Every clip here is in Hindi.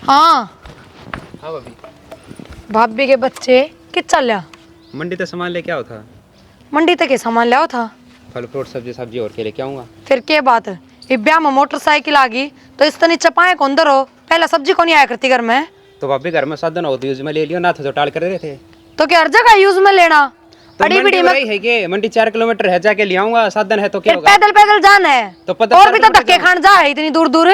हाँ हाँ भाभी। भाभी के बच्चे कित चल लिया? मंडी तक सामान लेके आओ था। मंडी तक के सामान ले आओ था। फल फ्रूट सब्जी सब्जी और के लेके आऊंगा। फिर क्या बात है, ये ब्याह में मोटरसाइकिल आ गई तो इस तनी चपाए कौन अंदर हो, पहले सब्जी को नहीं आया करती घर में। तो भाभी घर में साधन हो तो यूज में ले लियो ना, तो टाल कर रहे थे। तो क्या हर जगह यूज में लेना? तो अड़ी बिड़ी मंडी में में है के मंडी 4 किलोमीटर है, जाके ले आऊंगा। साधन है तो क्या फिर होगा? पैदल पैदल जाना है तो पता और भी तो धक्के खान जा है इतनी दूर दूर।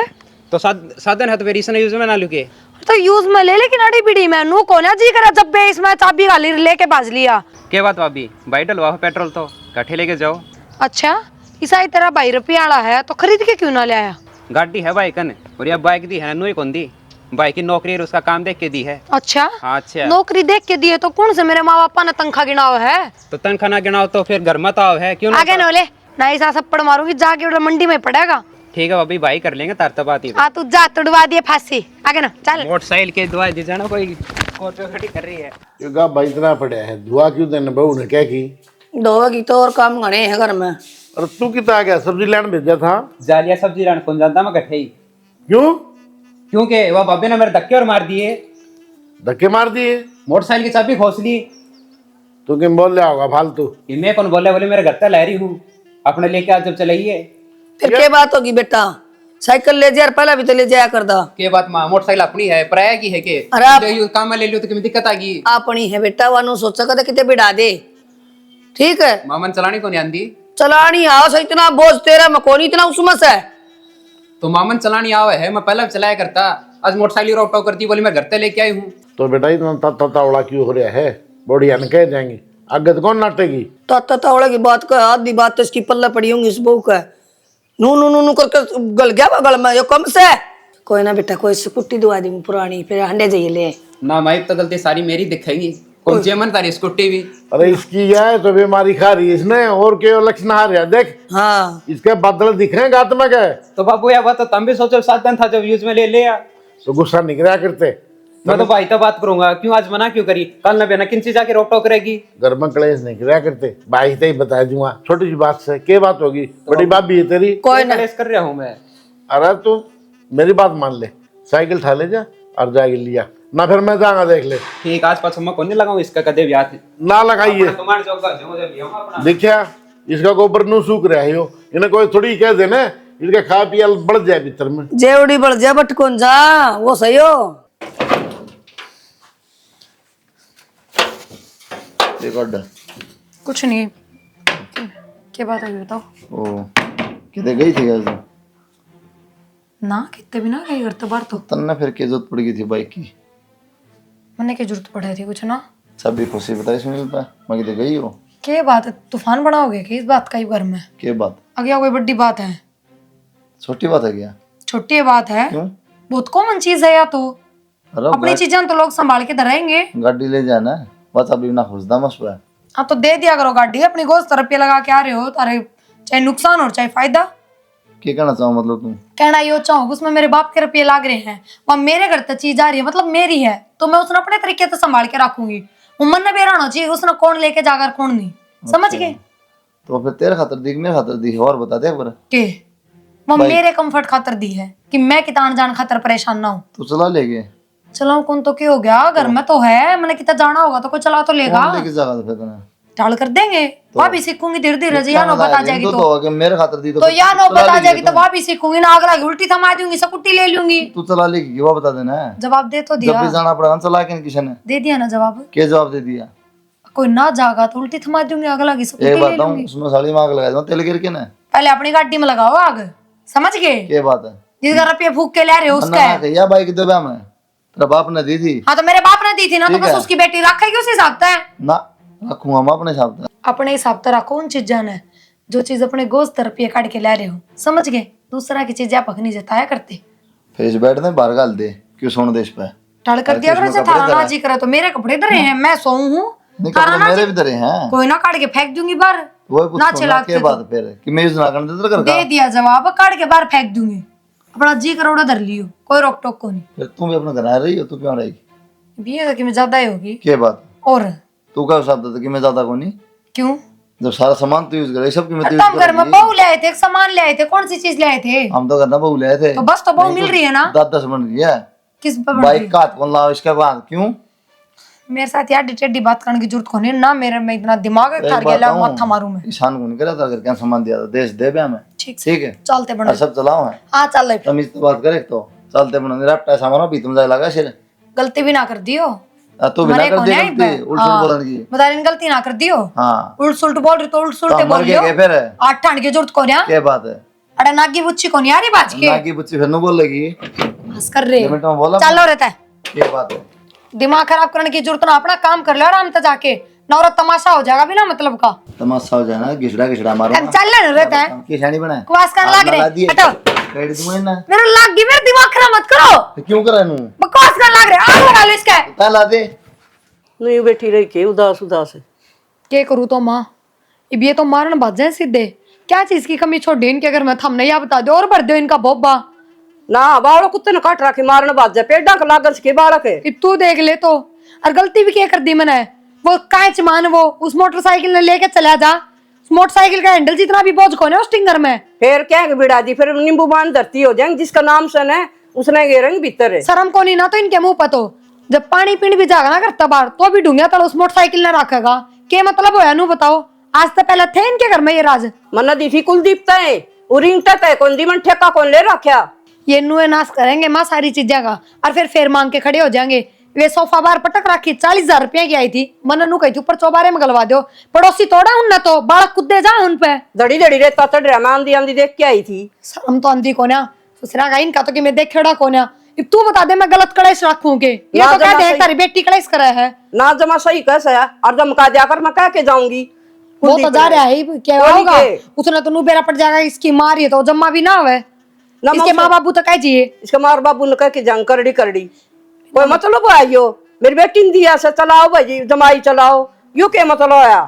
तो साधन है तो फिर इसने यूज में ना लुके। तो यूज में ले, लेकिन अड़ी बिड़ी में नू को ना जी करा जब बे इसमें चाबी गाली लेके बाज लिया। क्या बात भाभी, भाई डलवा पेट्रोल तो काठे लेके जाओ। अच्छा ईसा ही तेरा भाई रुपया वाला है तो खरीद के क्यों ना ले आया? गाड़ी है बाइक कन, और यह बाइक दी है नुई कौन दी। बाइक की नौकरी और उसका काम देख के दी है। अच्छा हाँ अच्छा। नौकरी देख के दिए तो कौन से मेरे माँ बापा ने तनखा गिनाओ है? तो तनखा ना गिनाओ तो फिर घर मत आओ है क्यों? आगे न ले ना ऐसा थप्पड़ मारूंगी जाके उधर मंडी में पड़ेगा। ठीक है भाभी, भाई कर लेंगे तार तब आती। आ तू जा तुड़वा दिए फांसी, आगे ना चल। मोटरसाइकिल के दुआ दी जाना, कोई कोर्ट पे खड़ी कर रही है। क्योंकि भाई इतना पड़ा है, दुआ क्यों देने बहू ने क्या की? दो की तो और काम घने हैं घर में। और तू कितना आ गया? सब्जी लेने भेजा था। जालिया सब्जी लाने कौन जानता मैं कठे ही। क्यों? क्योंकि वह बाबे ने मेरे धक्के और मार दिए। धक्के मार दिए? मोटरसाइकिल की चाबी खोस ली। तू क्यों बोल रहा होगा फालतू? मैं कौन बोले, बोले मेरे घर तक ला रही हूँ अपने लेके आज जब चलाइए। फिर क्या बात होगी बेटा, साइकिल ले जा, पहले भी तो ले जाया कर दा। के बात माँ, मोटरसाइकिल अपनी है पराया की है के? अरे आप- ले यूं काम में ले लियो तो कितनी दिक्कत आ गई। अपनी है बेटा, वानू सोचा कर कितने बिड़ा दे। ठीक है मामन चलानी को नहीं आंदी। चलानी आओ सही, इतना बोझ तेरा में कौन इतना उसमें से। तो मामन चलानी आवे है, मैं पहले चलाया करता। आज मोटरसाइकिल रोक टोक करती, बोली मैं घर तक लेके आई हूँ। तो बेटा इतना तावड़ा क्यों हो रहा है? बढ़िया न कह जाएंगे, आगे तो कौन नाटेगी? तावड़े की बात का आधी बात तो इसकी पल्ले पड़ी होंगी इस बहू का। नू नू नू नू करके गल गया गल में, यो कम से। कोई ना बेटा, कोई स्कूटी दुआ दी पुरानी, फिर हंडे जाइए ले। ना माई तो गलती सारी मेरी दिखेगी। कौन सी मन तारी स्कूटी भी। अरे इसकी है तो बीमारी खा रही है इसने, और क्या लक्षण आ रहा है देख। हाँ इसके बादल दिख रहे हैं गात में गए। तो बाबू यार बात तो तुम भी सोचो, साधन था जब यूज में ले लिया। तो गुस्सा निकला करते। मैं तो भाई तो बात करूंगा, क्यों आज मना क्यों करी? कल न बेना किन चीज जाके रोक टोक करेगी। घर में कलेश नहीं किया करते। भाई तो ही बता दूंगा, छोटी सी बात से क्या बात होगी? बड़ी भाभी है तेरी। कोई ना, कलेश कर रहा हूँ मैं। अरे तू मेरी बात मान ले, साइकिल ठा ले जा और जाके लिया ना, फिर मैं जाऊंगा देख ले। ठीक, आज पास मैं कौन नहीं लगाऊं इसका कदे भी हाथ ना लगाइए। तुम्हारे जोगा जो जब लिया अपना। देखिया इसका गोबर नू सूख रहा है, यो इन्हें कोई थोड़ी कह देना इसका खा पिया बढ़ जाए भीतर में। जेवड़ी बढ़ जा बट कौन जा, वो सही हो। कुछ नहीं, क्या बात है बताओ। ओ कितने गई थी आज? ना कितने भी ना गई घर तो बाहर तो तन्ना फिर की जरूरत पड़ गई थी बाइक की? मैंने क्या जरूरत पड़ी थी कुछ ना। सब भी खुशी बताई सुनील पा, मैं कितने गई हो? क्या बात है, तूफान बनाओगे कि इस बात का ही घर में? क्या बात? आगे कोई बड़ी बात है? छोटी बात है क्या? छोटी बात है, क्यों? बहुत कॉमन चीज है या तो अरे अपनी चीजें तो लोग संभाल के धरेंगे। गाड़ी ले जाना बस, अभी ना खुशदा मसला है। हाँ तो दे दिया करो गाड़ी, अपनी गोश्त रुपये लगा के आ रहे हो तारे, चाहे नुकसान और चाहे फायदा। क्या कहना चाहो मतलब तुम? कहना यो चाहूँ उसमें मेरे बाप के रुपये लाग रहे हैं, वहाँ मेरे घर तक चीज आ रही है, मतलब मेरी है तो मैं उसने अपने तरीके से संभाल के रखूंगी। उमर ने बेरा होना चाहिए, उसने कौन लेके जाकर कौन नहीं, समझ गए? तो फिर तेरे खातर दी मेरे खातर दी और बता दे एक बार। के वो मेरे कंफर्ट खातर दी है कि मैं कितान जान खातर परेशान ना हूँ। तू चला ले गए? चलाओ कौन तो क्या हो गया, घर में तो है, मैंने कितना जाना होगा तो कोई चला तो लेगा। कौन लेके जाएगा फिर तूने? टाल कर देंगे, वहाँ भी सीखूंगी धीरे धीरे से, या नो बता जाएगी तो हो कि मेरे खातर दी तो या नो बता जाएगी तो वहाँ भी सीखूंगी ना, अगला उल्टी थमा दूंगी, स्कूटी ले लूंगी। तू चला लेगी वो बता देना है। जवाब दे तो जब दिया, भी जाना पड़ा चला के किसी ने दे दिया ना जवाब। क्या जवाब दे दिया? कोई ना जागा तो उल्टी थमा दूंगी, अगला की स्कूटी एक ले बात हूँ, लूंगी। उसमें साड़ी मांग लगा दूं तेल गिर के ना। पहले अपनी गाड़ी में लगाओ आग, समझ गए? क्या बात है? जिसका रुपये फूक के ले रहे हो उसका है। भैया बाइक दे मैं तेरा बाप ने दी थी। हाँ तो मेरे बाप ने दी थी ना, तो ठीक बस है। उसकी बेटी रखेगी उस हिसाब से। ना रखूंगा मैं अपने हिसाब से। अपने हिसाब से रखो उन चीजें ने, जो चीज अपने गोश्त रुपये काट के ला रहे हो, समझ गए? दूसरा की चीज आप नहीं जताया करते। फिर इस बेड में बाहर गाल दे क्यों सोन देश पे टाल कर दिया करो, थारा ना जी करे तो मेरे कपड़े धरे हैं, मैं सोऊं हूँ, नहीं थारा कपड़े ना मेरे जी- भी धरे हैं। कोई ना काट के फेंक दूंगी बाहर। वो ना पूछो चला ना क्या के बात फिर कि मैं यूज ना करने दे तेरे घर दे का। दिया जवाब, काट के बाहर फेंक दूंगी, अपना जी करोड़ा धर लियो, कोई रोक टोक को नहीं। फिर तुम भी अपने घर आ रही हो, तू क्यों रहेगी? भी कि मैं ज्यादा ही होगी क्या बात? और तू क्या शब्द था कि मैं ज्यादा को नहीं? क्यों? जब सारा सामान तू यूज करे सब की मैं तो तुम घर में बहू ले आए थे, एक सामान ले आए थे, कौन सी चीज ले आए थे? हम तो घर ना बहू ले आए थे। तो बस तो बहू मिल रही है ना। 10-10 बन रही है किस पर बढ़ बाइक का हाथ कौन लाओ इसका बात क्यों? मेरे साथ यार टेढ़ी बात करने की जरूरत को नहीं ना, मेरे में इतना दिमाग है एक ठर बात गया कहूं, माथा मारू मैं। ईशान को नहीं करा था, अगर क्या सामान दिया था देश दे बे हमें। ठीक ठीक है, चलते बनो। और सब चलाओ है, हाँ चल रहे, तमीज तो बात करे तो चलते बनो, मेरा पैसा मानो भी तुम जाए लगा सिर। गलती भी ना कर दियो। तू बिना मरे कर कौन दे है गलती, इब्बे? उल्ट सुल्ट बोलने की। बता रही गलती ना कर दियो। हाँ उल्ट सुल्ट बोल रही तो उल्ट सुल्टे तो मर बोल गए लियो। के फिर आठ ठाण की जरूरत को नहीं। क्या बात है? अरे नागी बुच्ची को नहीं आ रही बाज के। नाकी बुच्ची फिर न बोलेगी, हंस कर रहे लिमिट में बोला। चलो रहता है, क्या बात है? दिमाग खराब करने की जरूरत ना, अपना काम कर लो आराम से जाके, नौरा तमाशा हो जाएगा बिना मतलब का। तमाशा हो जाए ना, घिसड़ा घिसड़ा मारो ना। चल ना रहता है, की शानी बनाए क्वास करने लग रहे हटो। कह दूंगा ना, मेरा लाग गई, मेरा दिमाग खराब मत करो, तो क्यों करा नू? बकवास करने लग रहे, आग लगा लो इसका। ला दे। नहीं बैठी रही के उदास उदास है। क्या करूँ तो माँ, अब ये तो मारन बाज जाए सीधे। क्या चीज की कमी छोड़ दी इनके अगर मैं थमने या बता दो और भर दो इनका बोबा। ना बावड़ो कुत्ते ने काट रखी मारने बाज जा, पेड़ा का लागन के बालक है। अब तू देख ले तो, और गलती भी क्या कर दी मैंने। वो कांच मान वो उस मोटरसाइकिल ने लेके चला जा, उस मोटरसाइकिल का हैंडल जितना भी बोझ कौन है उस टिंगर में। फिर क्या है बिड़ा दी, फिर नींबू मान धरती हो जाएंगे, जिसका नाम सन है उसने ये रंग भीतर है। शर्म को नहीं ना तो इनके मुंह पर तो, जब पानी पीने भी जाएगा ना करता बार तो भी ढूंढिया तल उस मोटरसाइकिल ने रखेगा। क्या मतलब होया नू बताओ, आज तो पहले थे इनके घर में ये राज। मन्ना दीफी कुलदीप तय उरिंगटा तय कौन दी मन ठेका कौन ले रखा। ये नुए नाश करेंगे माँ सारी चीजें का, और फिर फेर मांग के खड़े हो जाएंगे। वे सोफा बार पटक रखी 40,000 रुपया की आई थी, मन नू कही थी ऊपर चौबारे में गलवा दो, पड़ोसी तोड़ा उन तो बालक कुदे जा उन पे। धड़ी धड़ी रेता चढ़ रहा, मैं आंधी आंधी देख के आई थी। शर्म तो आंधी को ना, ससुरा का इनका तो कि मैं देखेड़ा को ना। अब तू बता दे मैं गलत कलेश रखूं के, ये ना तो कह जमा दे सही। तारी बेटी कलेश करे है। ना जमा सही कैसे है, और जब मुका जाकर मैं कह के जाऊंगी। वो तो जा रहा है, क्या कोई होगा के। उसने तो नू बेरा पड़ जाएगा, इसकी मार ये तो जम्मा भी ना हुए, ना इसके माँ बाबू तो कह चाहिए। इसके मार बाबू ने कह के जाऊं करड़ी करड़ी, कोई मतलब आयो मेरी बेटी ने दिया से चलाओ भाई जमाई चलाओ, यू के मतलब आया।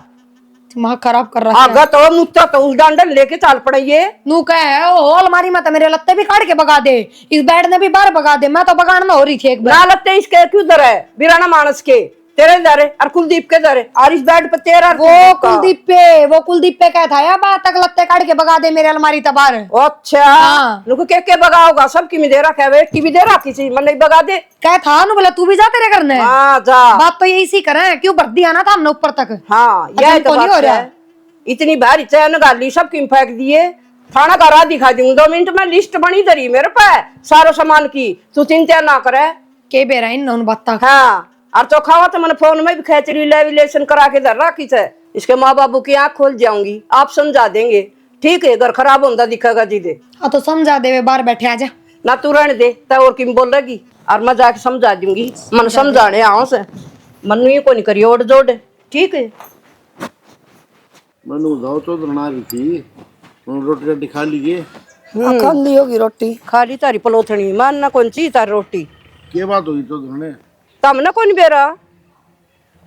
दिमाग खराब कर रहा है। आगा तो मुत्ता तो उस डांडल लेके चाल पड़े ये। नू कहे ओ अलमारी में तो मेरे लत्ते भी काट के भगा दे, इस बेड ने भी बाहर भगा दे, मैं तो भगान में हो रही थी एक बार। ना लगते इसके क्यों दर है बिराना मानस के तेरे दर है और कुलदीप के दर है, और इस बेड पे तेरा और वो कुलदीप पे क्या था या बात तक लत्ते काट के भगा दे मेरे अलमारी तबार। अच्छा हाँ। नुको के भगाओगा, सबकी भी दे रखा है, बेटी भी दे रखी थी, मन नहीं भगा दे। क्या था नू बोला तू भी जा तेरे करने। हाँ जा। बात तो यही सी करे, क्यों भर दिया ना था हमने ऊपर तक। हाँ अच्छा, यह इनको तो नहीं बात हो रहा है। इतनी भारी चैन गाली सबकी फेंक दिए, थाना का राह दिखा दूंगी 2 मिनट में, लिस्ट बनी धरी मेरे पे सारो सामान की, तू चिंता ना करे। के बेरा इन उन बात तक। हाँ और चौखावा तो मैंने फोन में भी खेचड़ी लेविलेशन करा के धर रखी है, इसके माँ बाबू की आंख खोल जाऊंगी, आप समझा देंगे। ठीक है, घर खराब होता दिखेगा जी दे। हाँ तो समझा दे, वे बाहर बैठे आजा। ना तू रहने दे, तय और किम बोल रही, और मैं जाके समझा दूंगी। मन समझाने आओ से मनु ये को नहीं करी ओढ़ जोड़। ठीक है मैंने जाओ तो बना रही थी, रोटी रोटी खा लीजिए। खा ली होगी रोटी, खा ली तारी पलोथनी, मान ना कौन ची तारी रोटी। क्या बात हुई तो ने? तम ना कौन बेरा,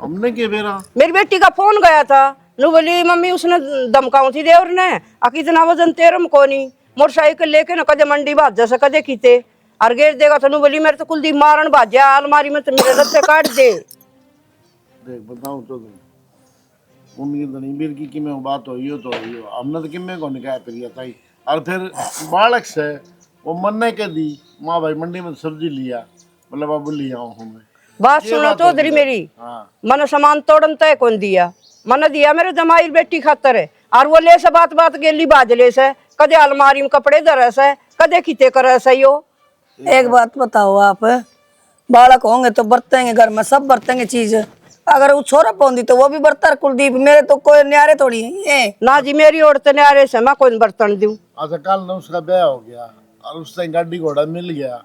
हमने क्या बेरा? मेरी बेटी का फोन गया था, नु बोली मम्मी उसने धमकाऊ थी देवर ने, आखिर इतना वजन तेरम कोनी, मोटरसाइकिल लेके ना कदे मंडी भाज जैसे कदे कीते, और गेर देगा तो नु बोली मेरे तो कुलदीप मारन भाजा, अलमारी में तो मेरे रत्ते काट दे। देख बताऊं तो उनकी तो नहीं बीर की मैं बात हुई हो तो हुई हो, हमने तो किम्मे को निकाय प्रिया ताई। और फिर बालक से वो मन्ने के दी माँ भाई मंडी में सब्जी लिया, मतलब अब लिया हूँ मैं। बात सुनो चौधरी मेरी, हाँ मन सामान तोड़न तय कौन दिया, मन दिया मेरे जमाई बेटी खातर है, और वो ले से बात बात गेली बाज ले से, कदे अलमारी में कपड़े धरे से, कदे खीते करे से यो। एक बात बताओ आप, बालक होंगे तो बरतेंगे घर में, सब बरतेंगे चीज, अगर वो छोरा पौंदी तो वो भी बरतर कुलदीप, मेरे तो कोई न्यारे थोड़ी है ना जी, मेरी औरत न्यारे से मैं कोई बर्तन दूं। अच्छा कल ना उसका ब्याह हो गया और उससे गाड़ी घोड़ा मिल गया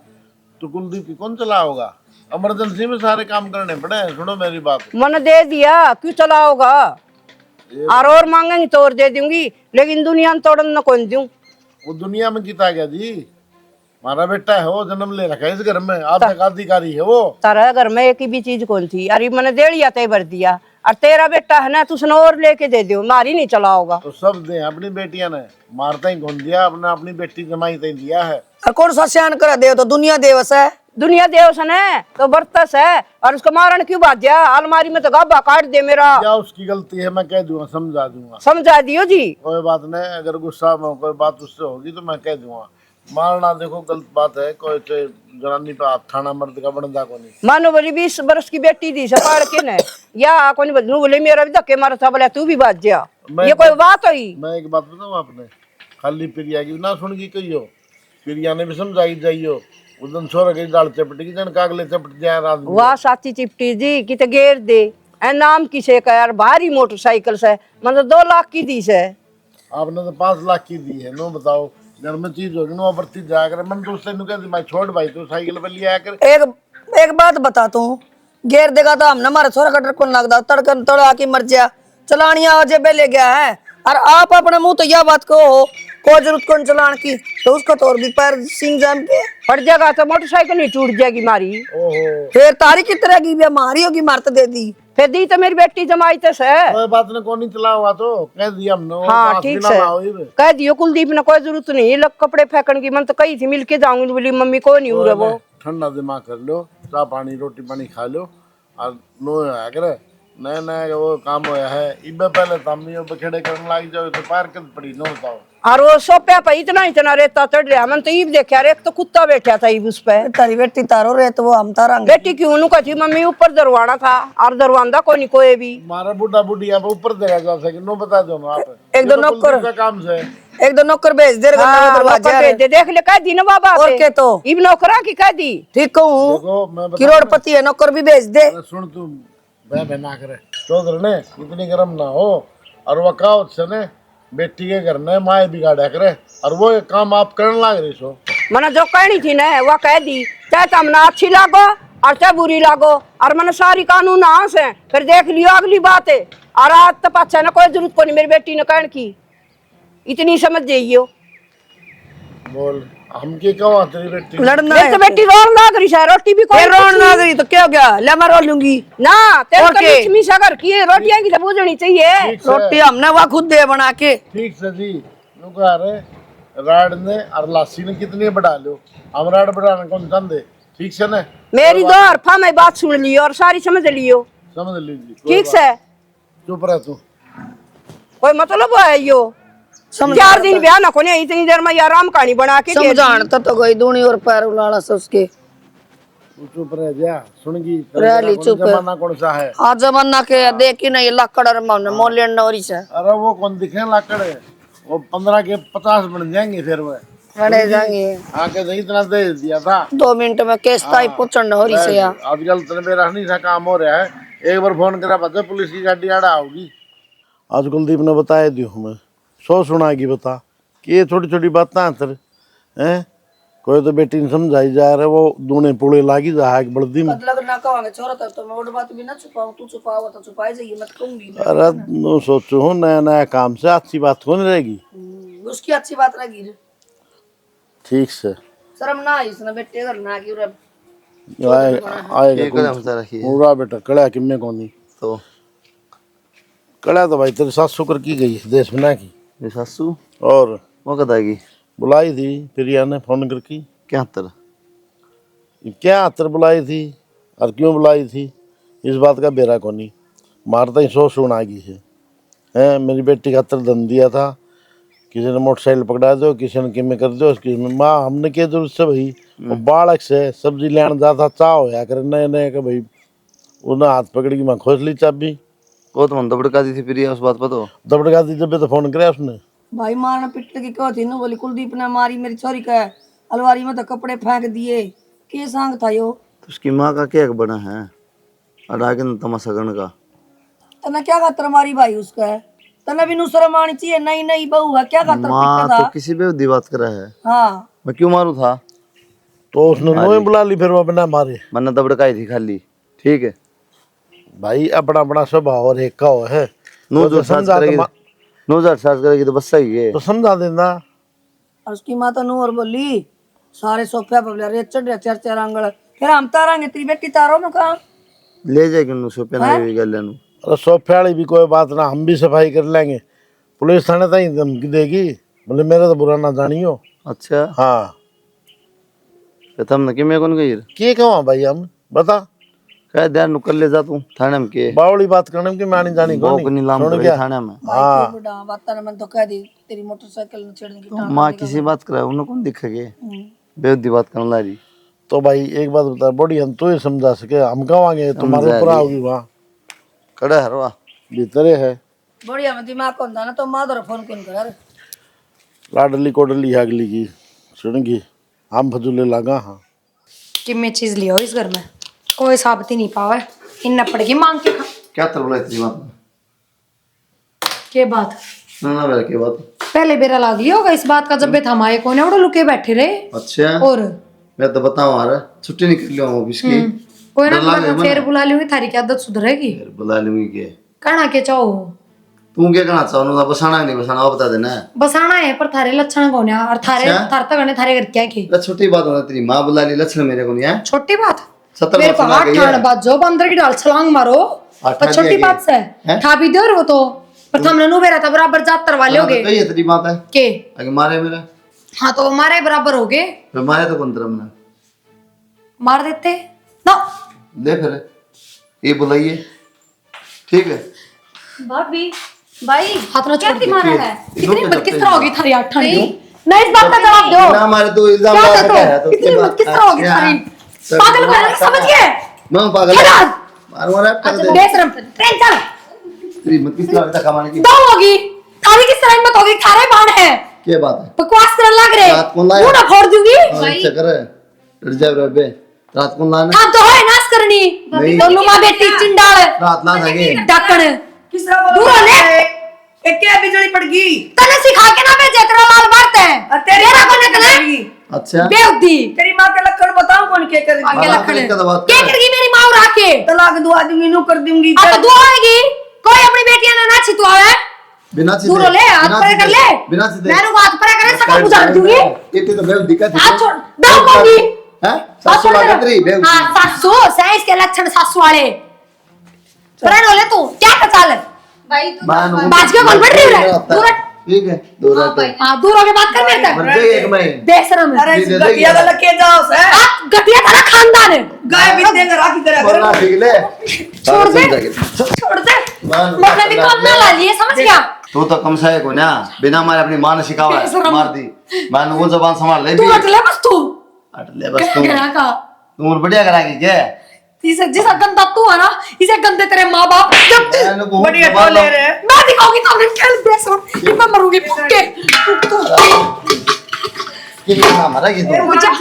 तो कुलदीप की कौन चला होगा? इमरजेंसी में सारे काम करने पड़े हैं। सुनो मेरी बात, मन दे दिया क्यों चलाओगा, और मांगेंगे तो और दे दूंगी, लेकिन दुनिया में तोड़न न कौन दूं। वो दुनिया में किता गया जी, हमारा बेटा है वो, जन्म ले रखा है इस घर में, आज तक अधिकारी है वो। तारा घर में एक ही भी चीज कौन थी, अरे मैंने दे लिया तय भर दिया, और तेरा बेटा है ना तुझने और लेके दे दो, मारी नहीं चलाओगा। तो सब दे अपनी बेटियां ने, मारता ही कौन दिया, अपना अपनी बेटी जमाई तय दिया है। और कौन सा सियान कर दे तो दुनिया देवस है, दुनिया देवस है तो बरतस है, और उसको मारन क्यों बाध्या, अलमारी में तो गाबा काट दे मेरा। क्या उसकी गलती है मैं कह दूंगा, समझा दूंगा। समझा दियो जी। कोई बात नहीं, अगर गुस्सा में कोई बात उससे होगी तो मैं कह दूंगा, मारना देखो गलत बात है, कोई से जनानी पे हाथ ठाना मर्द का बनता को नहीं। मानो बोली 20 बरस की बेटी दी से पाड़ के न या कोई बदनू बोले मेरा भी धक्के मारा था बोले तू भी बाज जा, ये कोई बात हुई? मैं एक बात बताऊं आपने, खाली प्रिया की ना सुन की कहियो, प्रिया ने भी समझाई जाइयो, उस दिन छोरा के डाल चपट की जन कागले चपट जाए रात में। वाह साथी चिपटी जी किते गेर दे ए नाम किसे का यार, भारी मोटरसाइकिल से मतलब 2 लाख की दी से। आपने तो 5 लाख की दी है, नो बताओ घर में चीज होगी नो बढ़ती जाया करे। मन तो उससे कहती मैं छोड़ भाई तू साइकिल पे लिया कर। एक बात बता तू, गेर देगा तो हमने हमारे छोरा का डर कौन लगता, तड़कन तड़ा की मर जा चलानिया हो जेबे ले गया है। और आप अपने मुंह तो यह बात कहो कोई जरूरत कौन चलान की, तो उसका तो और भी पैर सिंग जाम के फट जाएगा तो मोटरसाइकिल नहीं टूट जाएगी मारी। ओहो फिर तारी की तरह की मारी होगी, मार तो दे दी। फिर दी तो मेरी बेटी जमाई तो से। कोई बात ने कौन नहीं चला हुआ तो कह दिया हमने। वो हाँ पास ठीक बिना से ना होई बे। कह दियो कुलदीप ने कोई जरूरत नहीं लग कपड़े फेंकने की, मन तो कही थी मिलके जाऊंगी बोली मम्मी को नहीं उरे वो। ठंडा दिमाग कर लो, चाय पानी रोटी पानी खा लो और नो है करे नया नया वो काम होया है। इबे पहले तम्मी अब खेड़े करने लग जाओ तो पार कर पड़ी नो बताओ। और वो सोफे पे इतना रेता चढ़ रहा, मन तो ईब देखा रे, एक तो कुत्ता बैठा था ईब उस पे। तारी बेटी तारो रे तो वो हम तारांगे। बेटी क्यों नु कहती मम्मी ऊपर दरवाना था और दरवांदा कोई भी। मारा बुढ़ा बुढ़ी आप ऊपर देखा जा सके नो बता दो ना आप। एक दो नौकर का काम से एक दो नौकर भेज दे हाँ, नौकर भेज दे, देख ले कह दी ना बाबा और के तो ईब नौकरा की कह दी। ठीक कहूँ देखो मैं करोड़पति है, नौकर भी भेज दे। सुन तू बह ना करे चौधरी ने इतनी गरम ना हो। और वो कहा से ने बेटी के घर ने माए बिगाड़ा करे और वो काम आप करने लग रही सो। मैंने जो कहनी थी ना वो कह दी, चाहे तुमने अच्छी लागो और चाहे बुरी लागो, और मैंने सारी कानून हाँ से फिर देख लियो अगली बात है। और आज तो पाछा ना कोई जरूरत को नहीं मेरी बेटी ने कहने की, इतनी समझ जाइयो। बोल हम के कहा तेरी बेटी लड़ना मेरी है तो बेटी रोन लाग रही है, रोटी भी कोई फिर रोन ना करी तो क्या हो गया, ले मैं रो लूंगी। ना तेरे और तो के? मिर्च मिसा कर की रोटियां की तो बूझनी चाहिए। ठीक से रोटी हमने वहाँ खुद दे बना के। ठीक से जी नु कह रहे राड ने और लासी ने कितनी बढ़ा लो, हम राड बढ़ाने कौन चाहते ठीक से ने। मेरी दो हरफा में बात सुन लियो और सारी समझ लियो समझ लीजिए ठीक से। चुप रह तू। कोई मतलब है यो 4 दिन ब्याह ना कोने इतनी देर में आराम कहानी बना के दे दी। समझान तो कोई दूनी और पैर उलाड़ा से उसके। तू चुप रह जा सुनगी रह ली चुप। जमाना कौन सा है। आज जमाना के देखी नहीं लाकड़ और मोले नौरी से अरे वो कौन दिखे लाकड़ है, वो 15 के 50 बन जाएंगे फिर वो खड़े जाएंगे। आके तो इतना दे दिया था 2 मिनट में केस ताई पूछन हो रही से यार। आजकल तेरे मेरा नहीं सा काम हो रहा है, एक बार फोन करा बता पुलिस की गाड़ी आड़ा आओगी। आज कुलदीप ने बताया दियो हमें 100 सुनाएगी बता कि ये छोटी छोटी बातें अंतर हैं। कोई तो बेटी ने समझाई जा रहा है वो दूने पुड़े लागी जा है बड़दी में। मतलब ना कहोगे छोरा तो मैं वो बात भी ना छुपाऊं, तू छुपाओ तो छुपाई जाइए मत कहूंगी। अरे नो सोचो हूँ नया नया काम से अच्छी बात कौन रहेगी। उसकी अच्छी बात लगी रे, ठीक से शर्म ना आई इसने बेटे घर ना की रे। आएगा कदम से रखिए पूरा बेटा कड़ा किम्मे कौनी तो कड़ा तो भाई तेरे सास शुक्र की गई है देश में ना की। ये सासू और वो कदाएगी बुलाई थी प्रिया ने फोन करके क्या तर क्या आतर बुलाई थी और क्यों बुलाई थी इस बात का बेरा कोनी। मारता ही 100 सुन आ गई है मेरी बेटी का अतर दन दिया था, किसी ने मोटरसाइकिल पकड़ा दो किसी ने किमें कर दो उसकी माँ हमने क्या जरूरत से भाई वो बालक से सब्जी लेने जाता चाह होया करे नए नए के भाई उन्हें हाथ पकड़ की मैं खोज ली चाबी वो तो मन दबड़का दी थी प्रिया उस बात पर तो दबड़का दी जब तो फोन करे उसने। भाई मारना पिटने की क्यों थी ना, बोली कुलदीप ने मारी मेरी छोरी का अलमारी में तो कपड़े फेंक दिए, के सांग था यो। तो उसकी माँ का क्या बना है और आगे न तमाशा करने का तने क्या खातर मारी भाई उसका है, तने भी नुसरम आनी चाहिए, नई नई बहू है क्या खातर माँ पिटना तो था। किसी पे भी बात करा है हाँ मैं क्यों मारू था तो उसने नोए बुला ली फिर वो अपना मारे। मैंने दबड़काई थी खाली ठीक है भाई अपना अपना स्वभाव और एक का हो है नो तो जो सर्च समझा करेगी तो नो जो सर्च करेगी तो बस सही है तो समझा देना। और उसकी माता नू और बोली सारे सोफे पर रेत चढ़ रहे 4-4 आंगल, फिर हम तारांगे तेरी बेटी तारो में कहा ले जाएगी नु सो पेना भी गल नु अरे सोफे वाली भी कोई बात ना हम भी सफाई कर लेंगे, पुलिस थाने तक धमकी देगी बोले मेरा तो बुरा ना जानियो। अच्छा हाँ तो तुमने कि मैं कौन गई के कहा भाई हम बता कह दे नुकल ले जा तू थाने में के बावली बात करने की मैं नहीं जानी वो कौन को नीलाम सुन कर क्या थाने में। हाँ बड़ा बात ने मन तो कह दी तेरी मोटरसाइकिल न छेड़ने की टांग माँ किसी बात करे उन्हें कौन दिखेगे बेवदी बात करने लारी। तो भाई एक बात बता बड़ी हम तो ये समझा सके हम कहांगे तुम्हारे ऊपर आओगी वहाँ कड़े हरवा भीतरे है बढ़िया में दिमाग कौन था ना तो माधुर फोन कौन कर लाडली कोडली अगली की सुनगी हम फजूले लगा हाँ कि मैं चीज लियो इस घर में कोई साबित ही नहीं पावे इन पड़ेगी मांग के खा क्या तरबला इतनी बात में के बात ना मेरे के बात पहले बेरा लाग लिया होगा इस बात का जब बे थमाए कोने उड़ो लुके बैठे रहे अच्छा और मैं तो बताऊं यार छुट्टी निकल लिया हूं ऑफिस की कोई ना डर लगे मैं फिर बुला लूंगी थारी की आदत सुधरेगी फिर बुला लूंगी के कहना के चाहो तू क्या कहना चाहो ना बसाना नहीं बसाना वो बता देना बसाना है पर थारे लक्षण कौन है और थारे अच्छा? थार तक गने थारे घर क्या की तो छोटी बात होना तेरी माँ बुला ली लक्षण मेरे को नहीं है छोटी बात 70 मेरे बार को सुना हाथ गई ठाण है। बात जो बंदर की डाल छलांग मारो हाँ, पर ठा छोटी दिया बात से हैं? ठा भी दो वो तो पर तुमने नु बेरा था बराबर जात तरवा लोगे कही है तेरी बात है के आगे मारे मेरा हाँ तो हमारे बराबर हो गए फिर मारे तो कौन तरफ में मार देते ना ले फिर ये बुलाइए ठीक है भाभी भाई हाथ ना छोड़ मारा है इतनी हिम्मत किस तरह होगी थारी आठ ठाण की नहीं इस बात का जवाब दो ना मारे तो इल्जाम क्या लगा था के है तो तो इतनी हिम्मत किस तरह होगी थारी पागल हो गया समझ गए मैं पागल क्या है बात? मारो मारा कर अच्छा दे बेशरम ट्रेन चल तेरी हिम्मत किस तरह तक कमाने की दो होगी थारी किस तरह हिम्मत होगी थारे बाण है क्या बात है बकवास करने लग रहे रात को लाया। मुंह ना फोड़ दूंगी चक्कर है डर जाए रबे रात को लाना हम तो है नाश करनी नहीं। दोनों मां बेटी चिंडाल रात ला जाएंगे डाकण किस तरह दूर बोल होने। एक क्या बिजली पड़ गई तने सिखा के ना भेजे तेरा लाल मारते हैं तेरी तेरा माँ कोने क्या कने करेगी? अच्छा बेउद्दी तेरी माँ के लक्षण बताऊं कौन क्या करेगी आगे बाबा लखन फिर इसका दबाव क्या कर। करेगी मेरी माँ उड़ा के तलाक दुआ दूंगी नू कर दूंगी अब तो दुआ आएगी कोई अपनी बेटियां ना नाची तो आवे बिना सीधे दूर ले हाथ परे कर ले बिना सीधे मैं हाथ परे करे सकल बुझा दूंगी इतनी तो बेव दिक्कत है हाथ छोड़ दो कोगी हैं सासू लगा तेरी बेव हां सासू साइंस के लक्षण सासू वाले प्रण होले तू क्या कर चाल भाई तू मान बाज के कौन बैठ रही है दूर हट। ठीक है दूर रहते हां दूर होके बात कर मेरे मर तक जाएगी एक मैं बेशरम अरे दे दे गटिया दे। गलत के जाओ से आप गटिया थारा खानदान है गाय भी देगा राखी करा कर बोलना ठीक ले छोड़ दे समझा के। छोड़ दे मान- मतलब भी कम ना ला लिए समझ गया तू तो कम से को ना बिना मारे अपनी मां ने सिखावा है, बेशरम। मार दी मैंने वो जबान संभाल ले तू भी हट ले बस तू हट ले बस तू गया का तू और बढ़िया कराएगी क्या इसे जिसा गंदा तू है ना इसे गंदे तेरे माँ बाप जब मैंने को बढ़िया दबा तो ले लो। रहे मैं दिखाऊंगी तो अपने खेल बेसर कि मैं मरूंगी भूखे कि ना मरेगी तू जा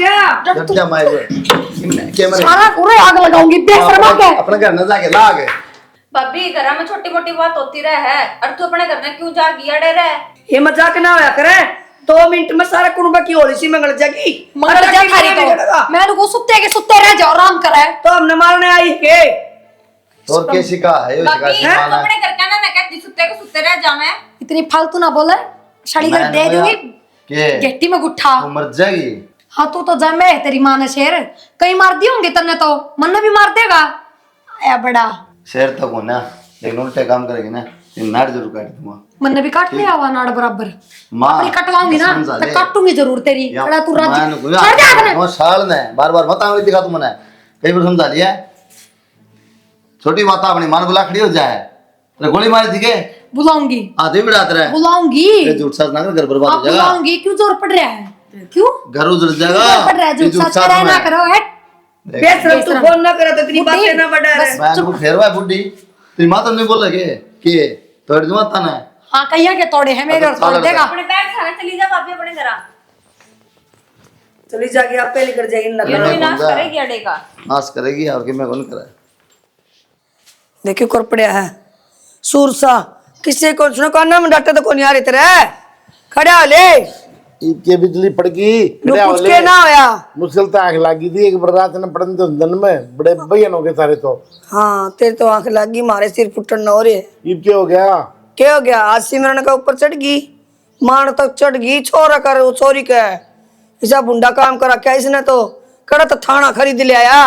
जब जा मारे कैमरे सारा पूरे आग लगाऊंगी बेसर मां के अपने घर न जाके लाग भाभी घर में छोटी मोटी बात होती रहे है और तू अपने घर में क्यों जा गिया डे रहे ये मजाक ना होया करे 2 मिनट में सारा कुनबा की होली सी मंगल जागी मंगल जा थारी तो मैं उनको सुत्ते के सुत्ते रह जाओ आराम करे तो हमने मारने आई के और कैसी का है ये भाभी शिकायत तू माना अपने घर का ना कहती सुत्ते को सुत्ते रह जावे इतनी फालतू ना बोले शाड़ी कर दे दूंगी के गट्टी में गुट्ठा तू मर जाएगी हाँ तू तो जमे तेरी माँ ने शेर कहीं मार दी होंगी तन्ने तो मन भी मार देगा आया बड़ा शेर तक हो ना लेकिन उल्टे काम करेगी ना तीन नाड़ जरूर काट दूंगा मन भी काट लिया हुआ नाड़ बराबर माँ अपनी कटवाऊंगी ना समझा तो ले। काटूंगी जरूर तेरी या बड़ा तू राज मैंने को छोड़ दे आपने वो साल ने बार बार मत आंगली दिखा तू मने कई बार समझा लिया छोटी माता अपनी मान बुला खड़ी हो जाए तो गोली मारी थी के बुलाऊंगी आधे भी डात रहा है बुलाऊंगी ये झूठ साथ ना कर घर बर्बाद आप हो जाएगा बुलाऊंगी क्यों जोर पड़ रहा है क्यों घर उजड़ जाएगा जोर पड़ रहा है ये झूठ सच साथ करे ना में। करो हट देख, बेशरम तू फोन ना करे तो तेरी बुड्ढी, बातें ना बढ़ा रहे बस मैं को फेरवा है बुड्ढी तेरी माता ने बोला के तोड़ दूंगा ताना हाँ कहिया के तोड़े हैं मेरे और अच्छा, तोड़ देगा अपने बैग खाने चली जा भाभी अपने घर चली जाके आप पहले कर जाएगी ना ये करो। तो विनाश बंदा। करेगी अड़े का नाश करेगी और कि मैं कौन करा देखियो कर पड़िया है सूरसा किससे कौन सुनो कौन नाम डाटे तो कौन यार तेरे खड़ा हो ले ईद के बिजली पड़ गई नु कुछ के ना होया मुश्किल तो आंख लगी थी एक बरात ने पड़न तो दिन में बड़े बहन हो गए सारे तो हाँ तेरे तो आंख लगी मारे सिर फुटन न हो रहे ईद क्या हो गया क्या हो गया आज सिमरन का ऊपर चढ़ गई मान तक चढ़ गई छोरा कर वो चोरी का ऐसा बुंडा काम करा क्या इसने तो कड़ा तो थाना खरीद ले आया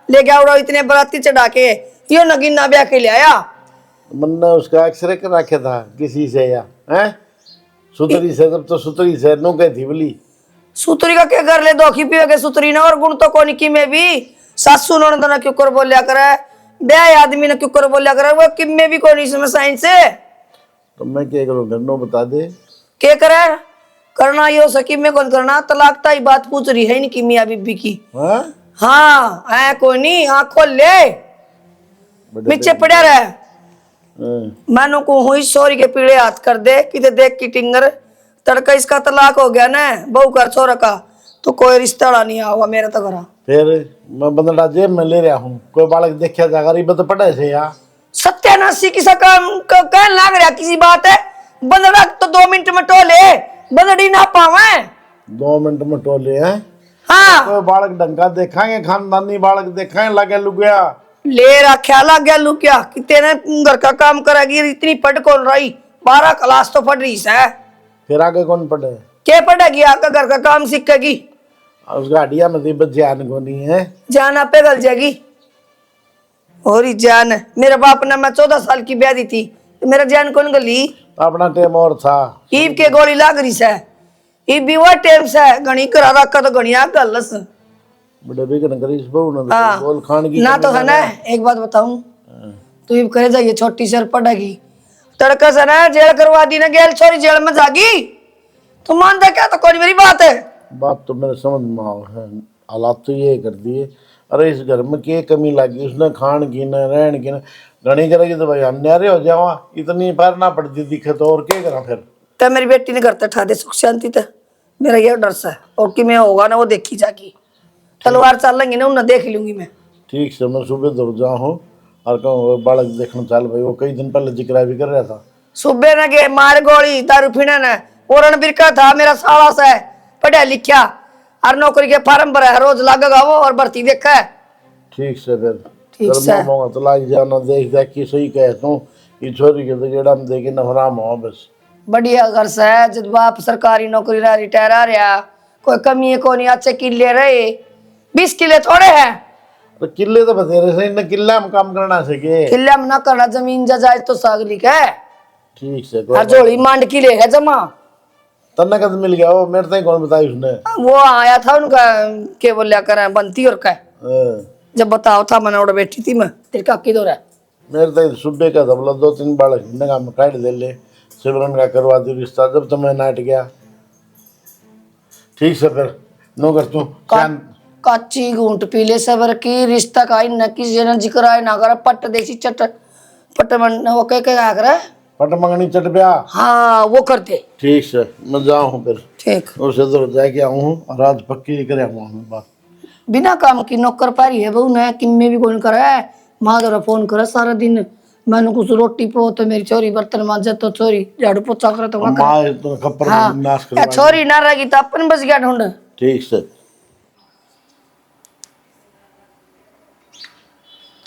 ले गया उड़ा इतने बराती चढ़ा के यो नगीना ब्याह के ले आया मन ने उसका एक्सरे कर रखा था किसी से या हैं सुतरी से तब तो सुतरी से नो गई थी बोली सुतरी का क्या कर ले दो खी पियो के सुतरी ना और गुण तो कोनी की में भी सासू ननद ना क्यों कर बोलिया करे बे आदमी ने क्यों कर बोलिया कर वो किम्मे भी कोई नहीं इसमें साइंस से तो मैं क्या करूँ घर नो बता दे। के करे करना ये हो सकी में कौन करना तलाक ही बात पूछ रही है इनकी मियाँ बीबी की। हाँ हाँ है कोई नहीं आँख खोल ले नीचे पड़ा रहे मैनू को हुई सोरी के पीड़े हाथ कर दे कि देख की टिंगर तड़का इसका तलाक हो गया ना बहू कर छोरा का तो कोई रिश्ता नहीं आवा मेरा तो घरा। फिर मैं बंदड़ा जेब में ले रहा हूँ कोई बालक देखा जा गरीब तो पढ़े से यार सत्यानाशी किसा काम कहने लाग रहा किसी बात है बंदड़ा तो 2 मिनट में टोले बंदड़ी ना पावे 2 मिनट में टोले हैं। हाँ कोई बालक डंका देखाएंगे खानदानी बालक देखाएंगे लगे लुगया ले रखा लग गया लू क्या कि तेने घर का काम करेगी इतनी पढ़ कौन रही 12 क्लास तो पढ़ रही है फिर आगे कौन पढ़े क्या पढ़ेगी आकर घर का काम सीखेगी उस गाड़िया में दी जान को नहीं है जान आपे गल जाएगी और ही जान मेरे बाप ने मैं 14 साल की ब्याह दी थी तो मेरा जान कौन गली अपना टाइम और था ईब के गोली लाग रही है ईब भी वो टाइम से घनी करा रखा तो घनिया गलस बड़े भी कन करी बहु ना हाँ। बोल खान की ना तो है ना एक बात बताऊं तू ईब करे जाइए छोटी सर पड़ेगी तड़का से ना जेल करवा दी ना गेल छोरी जेल में जागी तू मानता क्या तो कौन मेरी बात है बात तो मेरे समझ में आओ है हालात तो ये कर दिए अरे इस घर में क्या कमी लगी उसने खान की न रहन की न घनी करेगी तो भाई हम न्यारे हो जावा इतनी पैर ना पड़ती दिखे तो और क्या करा फिर तो मेरी बेटी ने करते ठा दे सुख शांति तो मेरा ये डर सा है और कि मैं होगा ना वो देखी जागी तलवार चल लेंगे ना उन्हें देख लूंगी मैं ठीक से मैं सुबह दौड़ जा हूँ और कहूँ बालक देखना चाल भाई वो कई दिन पहले जिक्र भी कर रहा था सुबह न गे मार गोली दारू पीने न ओरण बिरका था मेरा साला सा है पढ़ा लिखा और नौकरी के फार्म भरा है रोज लगेगा वो और भर्ती देखा है ठीक से फिर ठीक फिर से। मामा तो लाग जाना देख देख के सही कहता हूँ ये छोरी के तो गेड़ा में देखे नफराम हो बस बढ़िया घर से है जब बाप सरकारी नौकरी रहा रिटायर आ रहा कोई कमी है कोई नहीं अच्छे किले रहे 20 किले थोड़े हैं तो किले तो बतेरे से इन किला में काम करना सके किले में न करना जमीन जायज तो सागली का है ठीक से हर जोड़ी मांड किले है जमा तन्ने कद मिल गया वो मेरे तक कौन बताई उसने वो आया था उनका के बोलिया कर बनती और का हाँ, जब बताओ था मैंने उड़ बैठी थी मैं तेरे काकी दो रहा मेरे तक सुबह का था बोला 2-3 बालक ने काम काट दे ले सिमरन का करवा दी रिश्ता जब तो मैं नाट गया ठीक से फिर नो कर तू काची घूंट पीले सबर की रिश्ता का न किसी ने जिक्र आए ना कर पट देसी चट पट मन वो कह के क्या करे पट मंगनी चट ब्या हाँ वो करते ठीक से मैं जाऊँ फिर ठीक उससे तो जाके आऊँ और आज पक्की करे बात बिना काम की नौकर पारी है बहू ने किम्मे भी कौन करे माँ दौरा फोन करे सारा दिन मैंने कुछ रोटी पो तो मेरी छोरी बर्तन मांजे तो छोरी झाड़ू पोछा करे तो माँ तो खप्पर हाँ नाश या कर छोरी ना रहेगी तो अपन बच गया ढूंढ ठीक से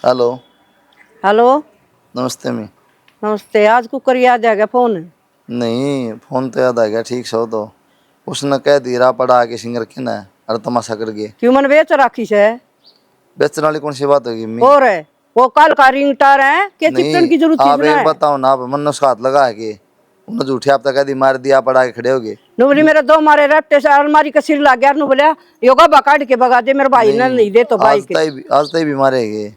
हेलो हेलो नमस्ते मी नमस्ते आज को कर याद आ गया फोन नहीं फोन तो याद आ गया ठीक से हो तो उसने कह दी रा पड़ा आके सिंगर के ना अरे तमाशा कर गए क्यों मन बेच राखी से बेचने वाली कौन सी बात होगी मी और है वो कल का रिंग टार है के चिकन की जरूरत आप है एक बताओ ना आप मन उसका हाथ लगा है कि उन्हें झूठे आप तक कह दी मार दिया पड़ा के खड़े हो गए नु बोली मेरे 2 मारे रट्टे से अलमारी का सिर लग गया नु बोला योगा बकाट के भगा दे मेरे भाई ने नहीं दे तो भाई के आज तक भी मारे गए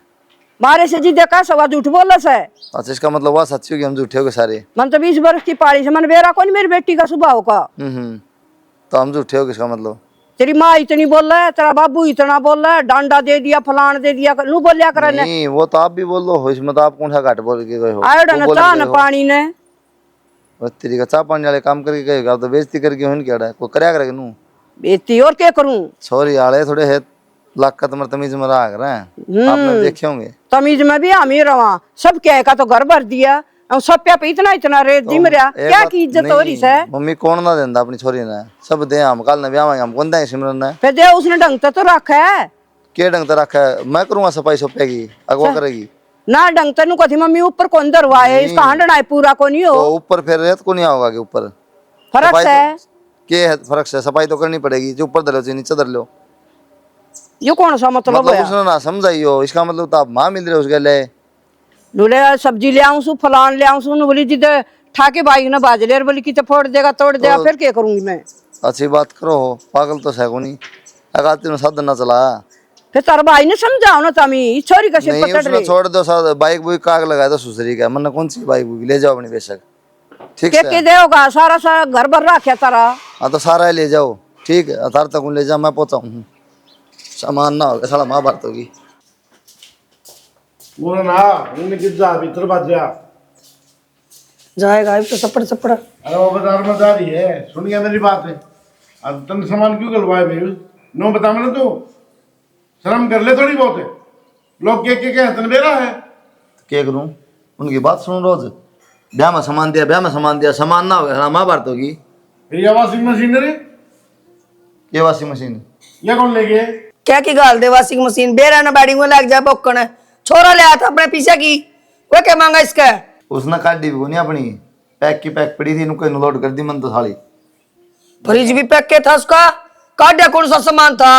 मारे से जी देखा सवा झूठ बोला से अच्छा इसका मतलब हुआ सच्ची होगी हम झूठे हो गए सारे मन तो 20 वर्ष की पाली से मन बेरा कौन मेरी बेटी का स्वभाव का तो हम झूठे हो गए इसका मतलब तेरी माँ इतनी बोल रहा है तेरा बाबू इतना बोल रहा है डांडा दे दिया फलान दे दिया नू बोलिया कर नहीं वो तो आप भी बोल लो इसमें तो आप कौन सा घाट बोल के गए हो आयो तुम ना बोल चाह के न गए हो। पानी ने बस तेरी का चाह पानी वाले काम करके गए आप तो बेइज्जती करके हो क्या है कोई करया करेगा नू बेटी और क्या करूं सॉरी आले थोड़े है लाख का तुम्हारे तमीज में रहा कर रहे हैं आपने देखे होंगे तमीज में भी हम ही रवा सब क्या का तो घर भर दिया और सब पे इतना इतना रेत जिम रहा एक क्या बात की इज्जत हो रही नहीं, है मम्मी कौन ना देंदा अपनी छोरी ने सब दे हम कल ने ब्याह हम कौन देंगे सिमरन ने फिर दे उसने ढंग से तो रखा है के ढंग से रखा है मैं करूंगा सफाई सोपेगी अगवा करेगी ना ढंग से नु कथी मम्मी ऊपर कौन दरवा है इसका हंडना है पूरा को नहीं हो तो ऊपर फिर रेत को नहीं आओगा के ऊपर फर्क सफाई है के है फर्क से सफाई तो करनी पड़ेगी जो ऊपर धर लो नीचे धर लो ये कौन सा मतलब मतलब है उसने ना समझाइयो इसका मतलब तो आप माँ मिल रहे हो उसके लिए लूले सब्जी ले आऊं सु फलान ले आऊं सु बोली जिद ठाके भाई ने बाज ले बोली कि तो फोड़ देगा तोड़ देगा फिर क्या करूंगी मैं अच्छी बात करो पागल तो सैको नहीं अगाती ने साधन ना चला फिर तार भाई ने समझाओ ना तमी इस छोरी का सिर नहीं पकड़ उसने रही छोड़ दो साथ बाइक बुक काग लगाया था सुसरी का मन कौन सी बाइक बुक ले जाओ अपनी बेशक ठीक के है। दे होगा सारा सारा घर भर रखा तारा। हाँ तो सारा ले जाओ ठीक है अतार तक ले जा मैं पहुंचाऊँ सामान ना होगा साला महाभारत होगी। बोला ना उन्हें किस जा भीतर बात जा। जाएगा तो सपड़ सपड़। अरे वो बाजार में जा रही है सुन गया मेरी बात है। अब तुम सामान क्यों गलवाए भाई नो बता मैंने तू शर्म कर ले थोड़ी बहुत है। लोग के तन बेरा है क्या करूँ उनकी बात सुनो रोज ब्याह में सामान दिया सामान ना होगा साला महाभारत होगी। फिर ये वॉशिंग मशीन रे ये वाशिंग मशीन ये कौन ले गए। क्या की गाल दे वॉशिंग मशीन बेरा ना बाड़ी में लग जा बोकन छोरा ले आया था अपने पीछे की वो क्या मांगा इसका। उसने काटी भी नहीं अपनी पैक की पैक पड़ी थी नुको लोड कर दी मन तो साली। फ्रिज भी पैक के था उसका काटा कौन सा सामान था।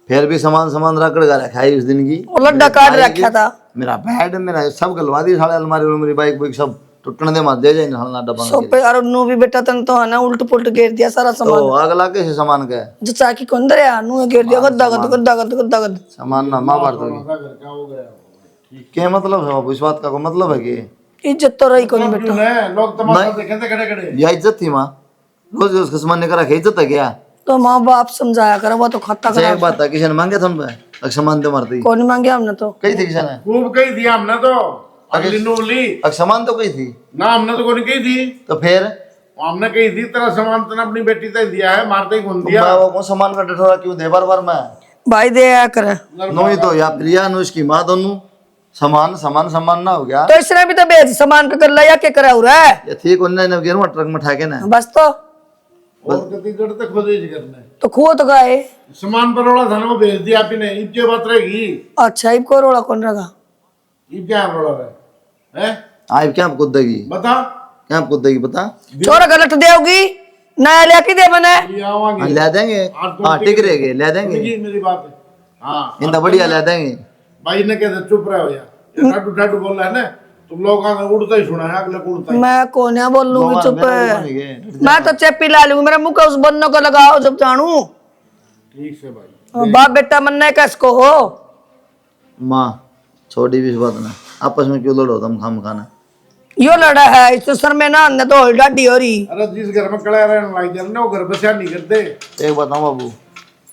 फिर भी सामान रगड़ कर रखा है उस दिन की वो लड्डा काट रखा था। मेरा बेड मेरा सब गलवा दी साले अलमारी मेरी बाइक सब टूटने दे मत दे जाए ना डब्बा में सोपे और नु भी बेटा तन तो है ना उल्ट पुल्ट गिर दिया सारा तो सामान। आग लागे से सामान का जो चाकी को अंदर है नु गिर दिया गद्दा। सामान ना महाभारत होगी क्या मतलब है बाबू इस बात का कोई मतलब है कि इज्जत तो रही कोनी बेटा। लोग तमाशा देखे थे खड़े खड़े। यह इज्जत थी माँ रोज उसका सामान निकल रखा इज्जत है क्या। तो माँ बाप समझाया करो वो तो खाता अच्छा करा एक बात है किसी ने मांगे तुम पे सामान दे मारती कौन मांगे हमने तो। कही थी किसी ने खूब कही दिया हमने तो अगली नूली सामान तो कही थी ना हमने तो कोई कही थी। तो फिर हमने कही थी तेरा सामान तेने अपनी बेटी तक दिया है मारते ही घूम दिया। वो कौन सामान का डठोरा क्यों दे बार मैं भाई दे आया करे नो ही तो या प्रिया नो इसकी माँ दोनों सामान ना हो गया। तो इसने भी तो बेच सामान का कर लिया क्या करा हो रहा है। ये ठीक उन्होंने गिर ट्रक में ठाके ना बस तो और कति जड़ तक खुद ही करने तो खो तो गए। सामान पर रोड़ा था ना वो भेज दिया आपने ईब के बात रहेगी। अच्छा इब को रोड़ा कौन रखा। ईब क्या रोड़ा है आप क्या कूद देगी बता क्या कूद देगी बता छोरा गलत देगी नया लेके दे बने ये आवांगे ले देंगे हाँ टिक रहेगी ले देंगे देखिए मेरी बात है। हाँ इंदा बढ़िया ले देंगे भाई ने कहते चुप रहे हो यार ठाटू ठाटू बोल रहा है ना तुम लोग उड़ता ही सुना है अगले को उड़ता ही। मैं कौन है बोल लूंगी चुप मेरा है। मैं तो चेपी ला लूंगी मेरा मुंह का उस बन्नों को लगाओ जब जानू ठीक से भाई बाप बेटा मनने का इसको हो। माँ छोटी भी इस बात ना आपस में क्यों लड़ो तुम खाम खाना यो लड़ा है इस सर में ना अंदर तो डाडी हो रही। अरे जिस घर में कड़ा रहने लग जाए ना वो घर बचा नहीं करते। एक बताऊँ बाबू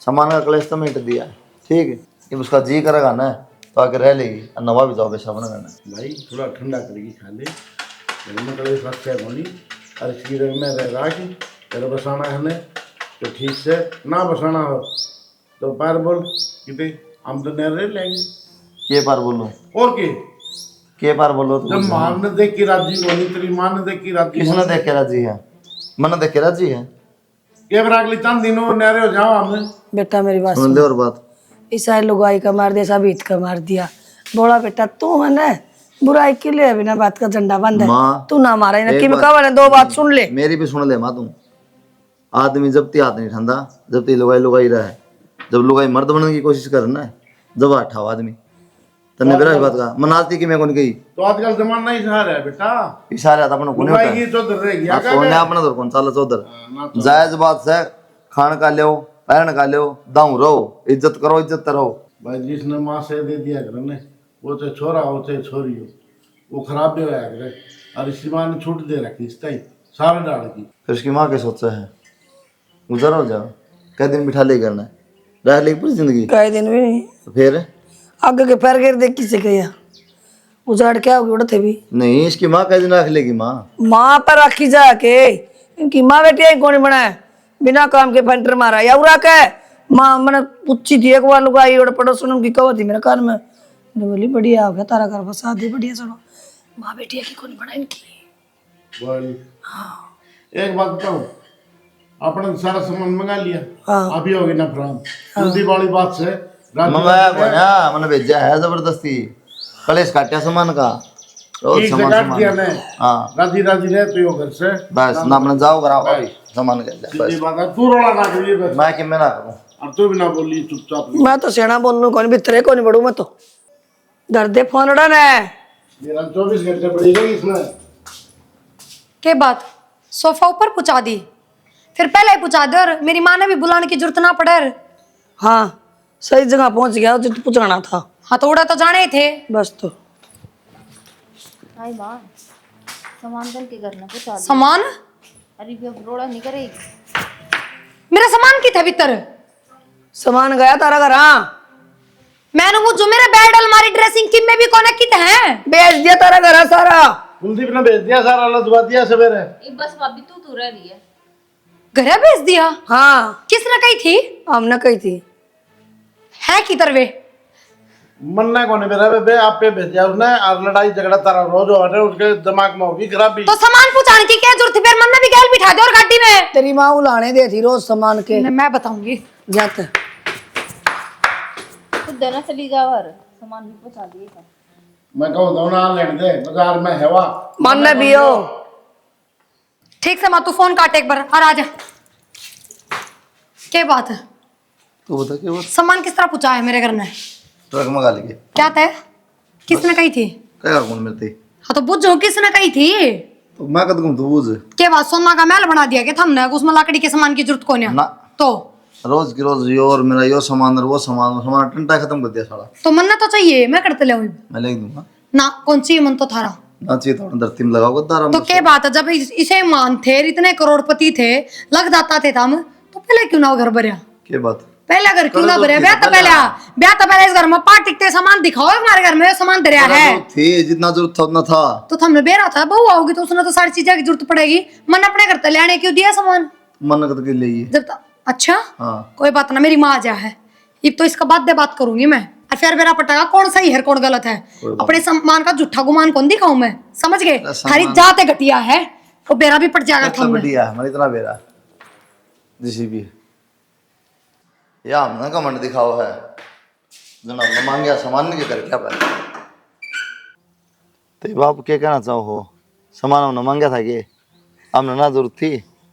सामान का कलेश तो मिट दिया ठीक है जब उसका जी करेगा ना तो आके रह लेगी और नवा भी जाओ बेशा बना करना भाई थोड़ा ठंडा करेगी खा ले घर में कड़े रखते हैं होनी और इसकी रंग में रह रहा कि तेरे बसाना है ने तो ठीक से ना बसाना हो तो पैर बोल कितने हम तो नहीं रह लेंगे। के पार बोलो और के पार बोलो तो जब मां ने देख की राजी बोली तेरी मां ने देख की राजी किसने देख के राजी है मन देख के राजी है के बरागली चंद दिनों नहरे हो जाओ हमने बेटा मेरी बात सुन ले और बात ईसाई लुगाई का मार दिया सब ईद का मार दिया बोला बेटा तू है ना बुराई के लिए बिना बात का झंडा बंद है माँ, तू ना मारा ना एक कि बात- कहा दो बात सुन ले मेरी भी सुन ले माँ तुम आदमी जब ती हाथ नहीं ठंडा जब ती लुगाई रहा है जब लुगाई मर्द बनने की कोशिश कर ना जब हटाओ आदमी तन्ने बेरा इस बात का मनाती कि मैं कौन गई तो आजकल जमाना ही सहारा है बेटा। इशारे आता अपना कौन होता भाई है ये चौधर रहेगी हाँ, कौन है अपना तो कौन साला चौधर जायज बात से खान का लो पैरण का लो दाऊ रहो इज्जत करो इज्जत रहो भाई जिसने माँ से दे दिया घर ने वो चाहे छोरा हो चाहे छोरी हो वो खराब भी होया करे और इसकी माँ ने छूट दे रखी इस टाइम सारे डाल की। फिर उसकी माँ क्या सोचा है गुजर हो जाओ कै दिन बिठा ले करना रह ले पूरी जिंदगी कई दिन भी नहीं तो फिर आगे के पैर गिर देख किसे कहिया उजाड़ क्या होगी उड़ते भी नहीं इसकी माँ कै दिन रख लेगी माँ माँ पर रखी जाके इनकी माँ बेटी ही कौन बनाए बिना काम के फंटर मारा या उड़ा के माँ मैंने पूछी थी एक बार लुगाई और पड़ोसन उनकी कहो थी मेरे कान में मैंने बोली बढ़िया हो गया तारा घर फंसा दे बढ़िया सुनो माँ बेटी की कौन बना इनकी। बोल एक बात बताऊं आपने तो सारा सामान मंगा लिया हाँ। अभी होगी ना फ्राम जल्दी वाली बात से मंगाया को ना मैंने भेजा है जबरदस्ती कलेश काटा सामान का रोज ठीक से सामान काट दिया सामान ने हाँ राजी राजी रहे तो यो घर से बस ना अपने जाओ कराओ अभी सामान के ले, सीधी बस बात है तू रोला ना करिए बस मैं कि मैं ना करूँ और तू भी ना बोली चुपचाप मैं तो सेना बोल लू कौन भीतरे कौन बढ़ू मैं तो डर दे फोन उड़ा ने मेरा 24 घंटे पड़ी गई इसमें। के बात सोफा ऊपर पहुंचा दी फिर पहले ही पहुंचा दे और मेरी माँ ने भी बुलाने की जरूरत ना पड़े। हाँ सही जगह पहुंच गया जो पूछना था। हाँ तो उड़ा तो जाने ही थे। बस तो आई माँ सामान कल के करना कुछ आ सामान अरे भी अब रोड़ा नहीं करेगी। मेरा सामान की था भीतर। सामान गया तारा घर। हाँ मैंने वो जो मेरा बेड अलमारी ड्रेसिंग किट में भी कोने कित है बेच दिया तारा घर सारा। कुलदीप ने भेज दिया सारा, लदवा दिया सवेरे। ये बस भाभी तू रह रही है। घर भेज दिया। हाँ किसने कही थी? हमने कही थी। है किधर वे? मन्ना कौन मेरा बे आप पे भेज दिया उसने, और लड़ाई झगड़ा तारा रोज हो रहे, उसके दिमाग में होगी खराबी। तो सामान पहुंचाने की क्या जरूरत थी? फिर मन भी गैल बिठा दे और गाड़ी में। तेरी माँ उलाने दे थी रोज सामान के। मैं बताऊंगी। जाते खुद देना चली जाओ और सामान भी पहुंचा दिए था। मैं कहूँ दौना लेने दे बाजार में हवा मन में भी हो। ठीक से मत तू फोन काट एक बार और आ जा। क्या बात है? तू बता क्या बात? सामान किस तरह पहुंचा है मेरे घर में? ट्रक मंगा लिए क्या तय? किसने कही थी? क्या कौन मिलती? हाँ तो बुझो किसने कही थी? तो मैं कद तू बूझ क्या बात सोना का महल बना दिया क्या हमने? उसमें लकड़ी के सामान की जरूरत कौन है? ना तो रोज की रोज यो और मेरा यो सामान और वो सामान टंटा खत्म कर दिया साला। तो मन तो चाहिए मैं करते ले मैं लिख दूंगा ना। कौन सी मन तो थारा ना चाहिए तो धरती में लगाओ गद्दार। तो क्या बात है? जब इसे मान थे इतने करोड़पति थे लग जाता थे हम तो पहले क्यों ना वो घर भरिया? क्या बात? पहले घर क्यों ना करो भरिया? तो ब्याह तो पहले इस घर में पार्टी के सामान दिखाओ हमारे घर में सामान दरिया है। थे जितना जरूरत था उतना था। तो हमने बेरा था बहू आओगी तो उसने तो सारी चीजें की जरूरत पड़ेगी। मन अपने घर ले आने क्यों दिया सामान? मन कद के लिए जब अच्छा हाँ। कोई बात ना मेरी माँ जा है अब तो इसका बात करूंगी मैं। और फिर मेरा पटाखा कौन सही है कौन गलत है अपने सम्मान का झूठा गुमान कौन दिखाऊं मैं? समझ गए? हरी जाते घटिया है तो बेरा भी पड़ जाएगा इतना बढ़िया हमारे इतना बेरा जिसी भी या हमने कमेंट दिखाओ है जना हमने मांगे सामान नहीं कर क्या पाए। तो बाप क्या कहना चाहो हो? सामान हमने मांगा था कि हमने ना जरूरत थी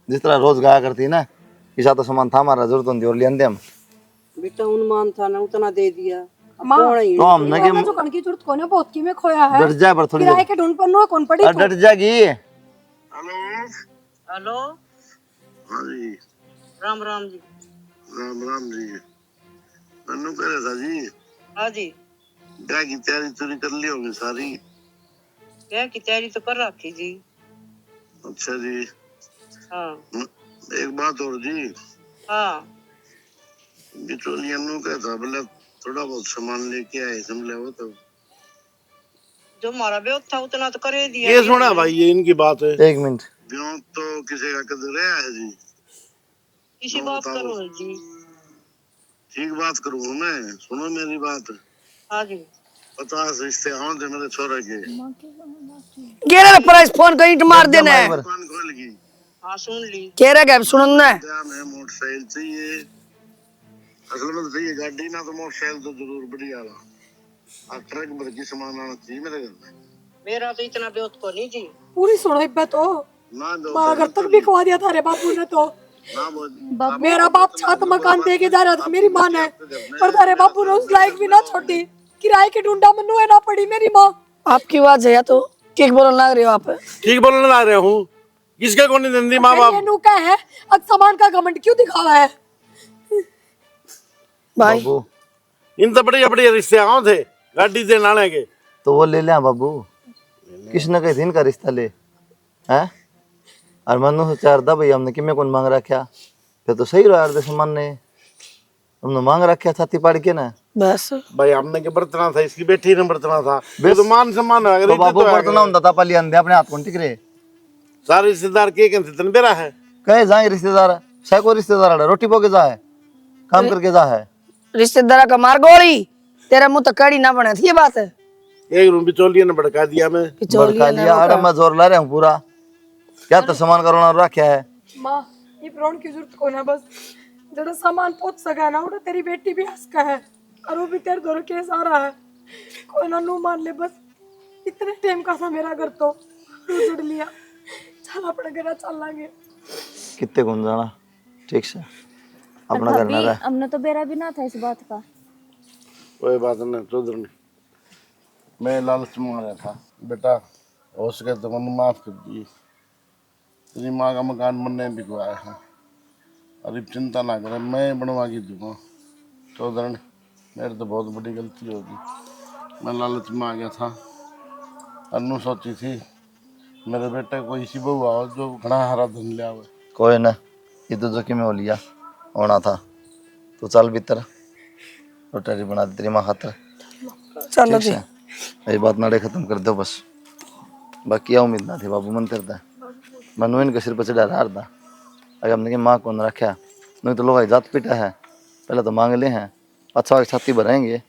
जिस तरह रोज गाया करती ना इसा तो सामान था हमारा जरूरत होती और ले आते हम। बेटा उन्मान था ना उतना दे दिया। तो हमने के जो कण की जरूरत कौन है बहुत की में खोया है डट जाए पर थोड़ी किराए के ढूंढ पर नो कौन पड़ी डट जाएगी। हेलो हाँ जी राम राम जी। राम राम जी। मैनू कह रहा था जी हाँ जी ब्याह की तैयारी तुरी कर ली होगी सारी? क्या की तैयारी तो कर रखी जी। अच्छा जी। हाँ एक बात और जी, हाँ बिचौलिया नु कहता बोले थोड़ा बहुत सामान लेके आए समझे वो तो जो हमारा ब्याह था उतना तो करे दिया। ये सुना भाई ये इनकी बात है। एक मिनट ब्याह तो किसी का कदर रहा है जी। किसी बात करो जी। ठीक बात करूँ मैं, सुनो मेरी बात। हाँ जी 50 रिश्ते आऊं थे मेरे छोरे के। गेरे प्राइस फोन कहीं मार देना है। दुकान खोल गई हाँ सुन ली। कह रहा है सुनना है। क्या मैं मोटरसाइकिल चाहिए असल में तो चाहिए गाड़ी ना तो मोटरसाइकिल तो जरूर बढ़िया वाला और ट्रक भर के सामान आना चाहिए मेरे घर में। मेरा तो इतना ब्याह को नहीं जी। पूरी सुनो इब्बत तो ना दो मारा घर तक भी खवा दिया था रे बापू ने तो। ना वो मेरा बाप छात मकान दे के जा रहा था मेरी माँ ने पर तारे बापू ने उस लायक भी ना छोड़ी किराए के ढूंढा मनु है ना पड़ी मेरी माँ। आपकी आवाज है या तो ठीक बोलने लग रहे हो आप? ठीक बोलने ला रहे हूँ किसके कौन नंदी माँ बाप ये नु का है अब सामान का घमंड क्यों दिखावा है? भाई बाबू इन तो बड़े बड़े रिश्ते आओ थे गाड़ी से नाले के तो वो ले लिया बाबू किसने कही थी इनका रिश्ता ले हैं? और मनु से चार था भाई हमने किमें कौन मांग रखा फिर तो सही रहा यार सामान ने हमने मांग रखा छाती पाड़ के ना। बस भाई हमने के बर्तना था इसकी बेटी ने बर्तना था तो मान सम्मान अगर तो बाबू बर्तना होता था पली अंधे अपने हाथ कौन टिक रहे सारे रिश्तेदार के तन बेरा है कहे जाए रिश्तेदार सैको रिश्तेदार है रोटी पोके जा है काम करके जा है रिश्तेदार का मार गोली तेरा मुंह तो कड़ी ना बने थी ये बात है। एक रूम बिचौलिया ने भड़का दिया मैं भड़का लिया अरे मैं जोर ला रहा हूँ पूरा क्या तो सामान करना रखा है। माँ ये प्रण की जरूरत को ना बस जरा सामान पहुंच सका ना उड़ा तेरी बेटी भी हंस का है और वो भी तेरे दोनों केस आ रहा है कोई ना नू मान ले बस इतने टाइम का था मेरा घर तो जुड़ लिया चल अपने घर चल लांगे कितने कौन जाना ठीक से अपना घर ना रहा हमने तो बेरा भी ना था इस बात का। कोई बात नहीं चौधरी ने मैं लालच में आ रहा था बेटा हो सके तो मन माफ कर दिए तेरी माँ का मकान बनने बिकवाया है और अब चिंता ना करे मैं बनवा के दूंगा चौधरी मेरे तो बहुत बड़ी गलती होगी, मैं लालच में आ गया था। अन्नू सोची थी मेरे बेटे को इसी बहू आओ जो घना हरा धन लिया हुआ। कोई ना, ये तो जो कि मैं हो लिया होना था। तो चल भीतर, रोटी बना दी तेरी माँ खातर। चलो ठीक जी। से ये बात नाड़े खत्म कर दो बस। बाकी उम्मीद ना थी बाबू मन करता मनु इनके सिर पर चढ़ा रहा था। अगर हमने की माँ को न रखा नहीं तो लोग जात पीटा है, पहले तो मांग ले हैं, अच्छा छाती भरेंगे